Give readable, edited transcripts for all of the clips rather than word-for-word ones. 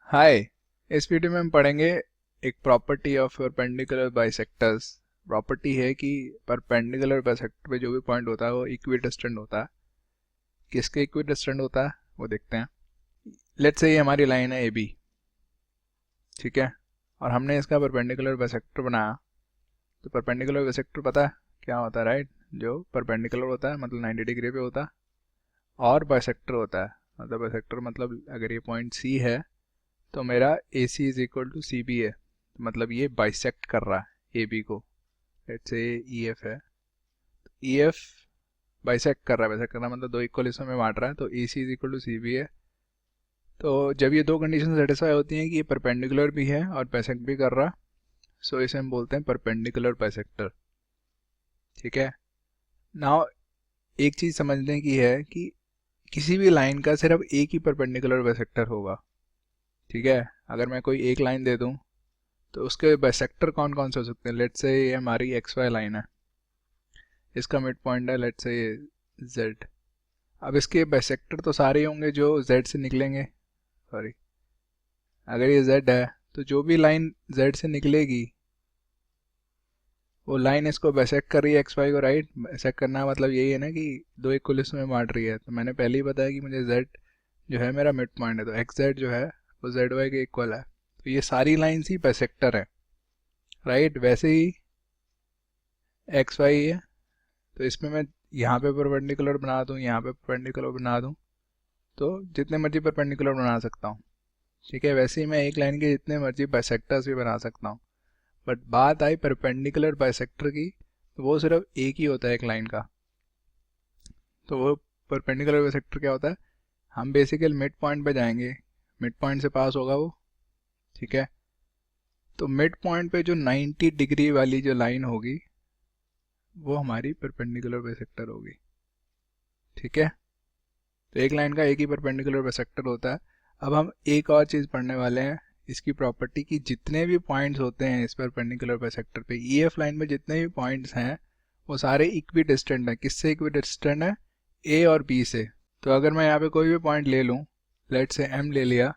हाय। इस वीडियो में हम पढ़ेंगे एक property of perpendicular bisectors. Property है कि परपेंडिकुलर बाइसेक्टर पे जो भी पॉइंट होता है वो इक्विडिस्टेंट होता है। किसके इक्विडिस्टेंट होता है वो देखते हैं। लेट्स से ये हमारी लाइन है ए बी, ठीक है, और हमने इसका परपेंडिकुलर बाइसेक्टर बनाया। तो परपेंडिकुलर बाइसेक्टर पता है क्या होता है, राइट? जो परपेंडिकुलर होता है मतलब 90 डिग्री पे होता है, और बाइसेक्टर होता है मतलब बाइसेक्टर मतलब अगर ये पॉइंट सी है तो मेरा A C is equal to C B है, मतलब ये बाइसेक्ट कर रहा है ए बी को। लेट्स से ई एफ है, ई एफ बाइसेक्ट कर रहा है, बाइसेक्ट करना मतलब दो इक्वल हिस्सों में बांट रहा है, तो A C is equal to C B है। तो जब ये दो कंडीशन सेटिस्फाई होती हैं कि ये परपेंडिकुलर भी है और बाइसेक्ट भी कर रहा है, सो इसे हम बोलते हैं परपेंडिकुलर बाइसेक्टर, ठीक है। नाउ एक चीज़ समझने की है कि किसी भी लाइन का सिर्फ एक ही परपेंडिकुलर बाइसेक्टर होगा, ठीक है। अगर मैं कोई एक लाइन दे दूं तो उसके बाइसेक्टर कौन कौन से हो सकते हैं। लेट्स से ये हमारी एक्स वाई लाइन है, इसका मिड पॉइंट है लेट्स से ये जेड। अब इसके बाइसेक्टर तो सारे होंगे जो जेड से निकलेंगे, सॉरी, अगर ये जेड है तो जो भी लाइन जेड से निकलेगी वो लाइन इसको बाइसेक्ट कर रही है एक्स वाई को, राइट। बाइसेक्ट करना मतलब यही है ना कि दो इक्वल हिस्सों में बांट रही है। तो मैंने पहले ही बताया कि मुझे जेड जो है मेरा मिड पॉइंट है, तो एक्स जेड जो है वो जेड वाई के इक्वल है। तो ये सारी लाइन्स ही बाइसेक्टर है, राइट। वैसे ही एक्स वाई है, तो इसमें मैं यहाँ पे परपेंडिकुलर बना दूँ, यहाँ पे परपेंडिकुलर बना दूँ, तो जितने मर्जी परपेंडिकुलर बना सकता हूँ, ठीक है। वैसे ही मैं एक लाइन के जितने मर्जी बाइसेक्टर्स भी बना सकता हूँ। बट बात आई परपेंडिकुलर बाइसेक्टर की, तो वो सिर्फ एक ही होता है एक लाइन का। तो वो परपेंडिकुलर बाइसेक्टर क्या होता है, हम बेसिकली मिड पॉइंट पे जाएंगे, मिड पॉइंट से पास होगा वो, ठीक है। तो मिड पॉइंट पे जो 90 डिग्री वाली जो लाइन होगी वो हमारी परपेंडिकुलर बाइसेक्टर होगी, ठीक है। तो एक लाइन का एक ही परपेंडिकुलर बाइसेक्टर होता है। अब हम एक और चीज़ पढ़ने वाले हैं इसकी प्रॉपर्टी की, जितने भी पॉइंट्स होते हैं इस परपेंडिकुलर बाइसेक्टर पे, ई एफ लाइन में जितने भी पॉइंट्स हैं वो सारे इक्वी डिस्टेंट हैं। किससे इक्वी डिस्टेंट है? ए और बी से। तो अगर मैं यहाँ पे कोई भी पॉइंट ले लूँ, लेट से एम ले लिया,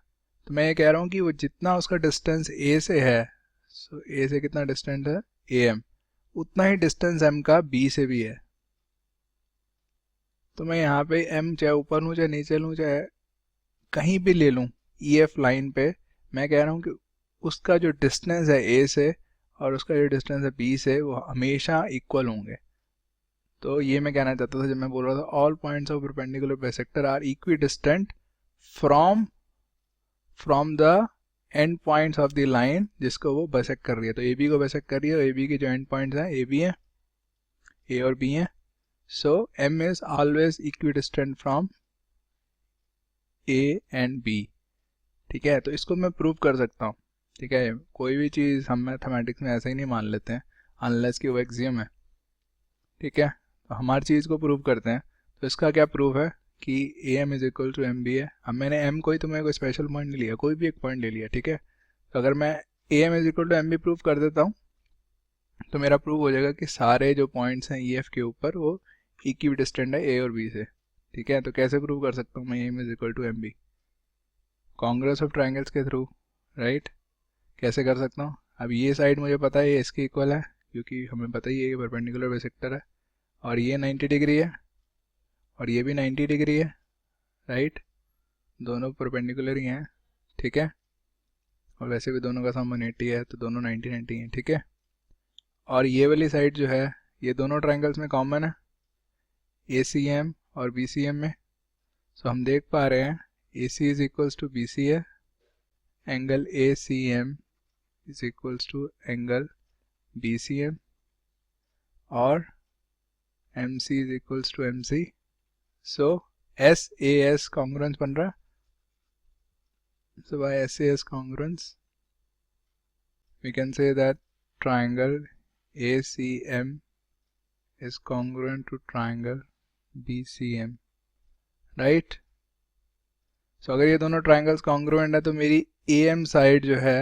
तो मैं ये कह रहा हूँ कि वो जितना उसका डिस्टेंस ए से है, सो ए से कितना डिस्टेंस है ए एम, उतना ही डिस्टेंस एम का बी से भी है। तो मैं यहाँ पे एम चाहे ऊपर लूँ चाहे नीचे लूँ चाहे कहीं भी ले लूँ ई एफ लाइन पे, मैं कह रहा हूँ कि उसका जो डिस्टेंस है ए से और उसका जो डिस्टेंस है बी से वो हमेशा इक्वल होंगे। तो ये मैं कहना चाहता था जब मैं बोल रहा था all points of perpendicular bisector are इक्वी distant from from the end points of the line जिसको वो बाइसेक्ट कर रही है। तो ए बी को बाइसेक्ट कर रही है, ए बी के जो एंड पॉइंट्स हैं ए बी हैं, ए और बी हैं। So M is always equi distant from A and B, ठीक है। तो इसको मैं प्रूव कर सकता हूँ, ठीक है। कोई भी चीज़ हम मैथमेटिक्स में ऐसे ही नहीं मान लेते हैं अनलेस कि वो एक्सियम है, ठीक है। तो हमारी चीज़ को प्रूव करते हैं। तो इसका क्या प्रूफ है कि A M is equal to M B है। अब मैंने एम कोई तो मैं कोई स्पेशल पॉइंट नहीं लिया, कोई भी एक पॉइंट ले लिया, ठीक है। तो अगर मैं A M is equal to M B prove कर देता हूँ तो मेरा प्रूव हो जाएगा कि सारे जो पॉइंट्स हैं ई एफ के ऊपर वो इक्वी डिस्टेंट है ए और बी से, ठीक है। तो कैसे प्रूव कर सकता हूँ मैं A M is equal to M B? Congruence of triangles के थ्रू, राइट। कैसे कर सकता हूँ? अब ये साइड मुझे पता है ये इसके इक्वल है क्योंकि हमें पता ही है कि परपेंडिकुलर बाइसेक्टर है, और ये 90 डिग्री है और ये भी 90 डिग्री है, राइट। दोनों परपेंडिकुलर ही हैं, ठीक है। और वैसे भी दोनों का सम 180 है तो दोनों 90 90 हैं, ठीक है। और ये वाली साइड जो है ये दोनों ट्राइंगल्स में कॉमन है ए सी एम और बी सी एम में। सो हम देख पा रहे हैं A C is equals to B C है, angle A C M is equals to angle B C M, और M C is equals to M C. So S A S congruence बन रहा है। So by SAS congruence we can say that triangle ACM is congruent to triangle BCM, right? So अगर ये दोनों triangles congruent है तो मेरी AM side जो है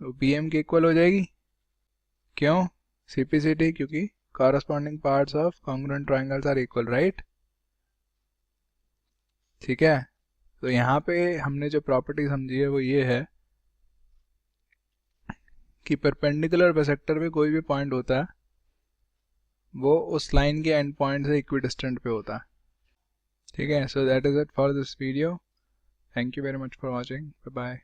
वो BM के इक्वल हो जाएगी। क्यों? CPCT, क्योंकि corresponding parts of congruent triangles are equal, right? ठीक है। तो यहाँ पे हमने जो प्रॉपर्टी समझी है वो ये है कि परपेंडिकुलर बाइसेक्टर पे कोई भी पॉइंट होता है वो उस लाइन के एंड पॉइंट से इक्विडिस्टेंट पे होता है। ठीक है, so that is it for this video. Thank you very much for watching. Bye bye.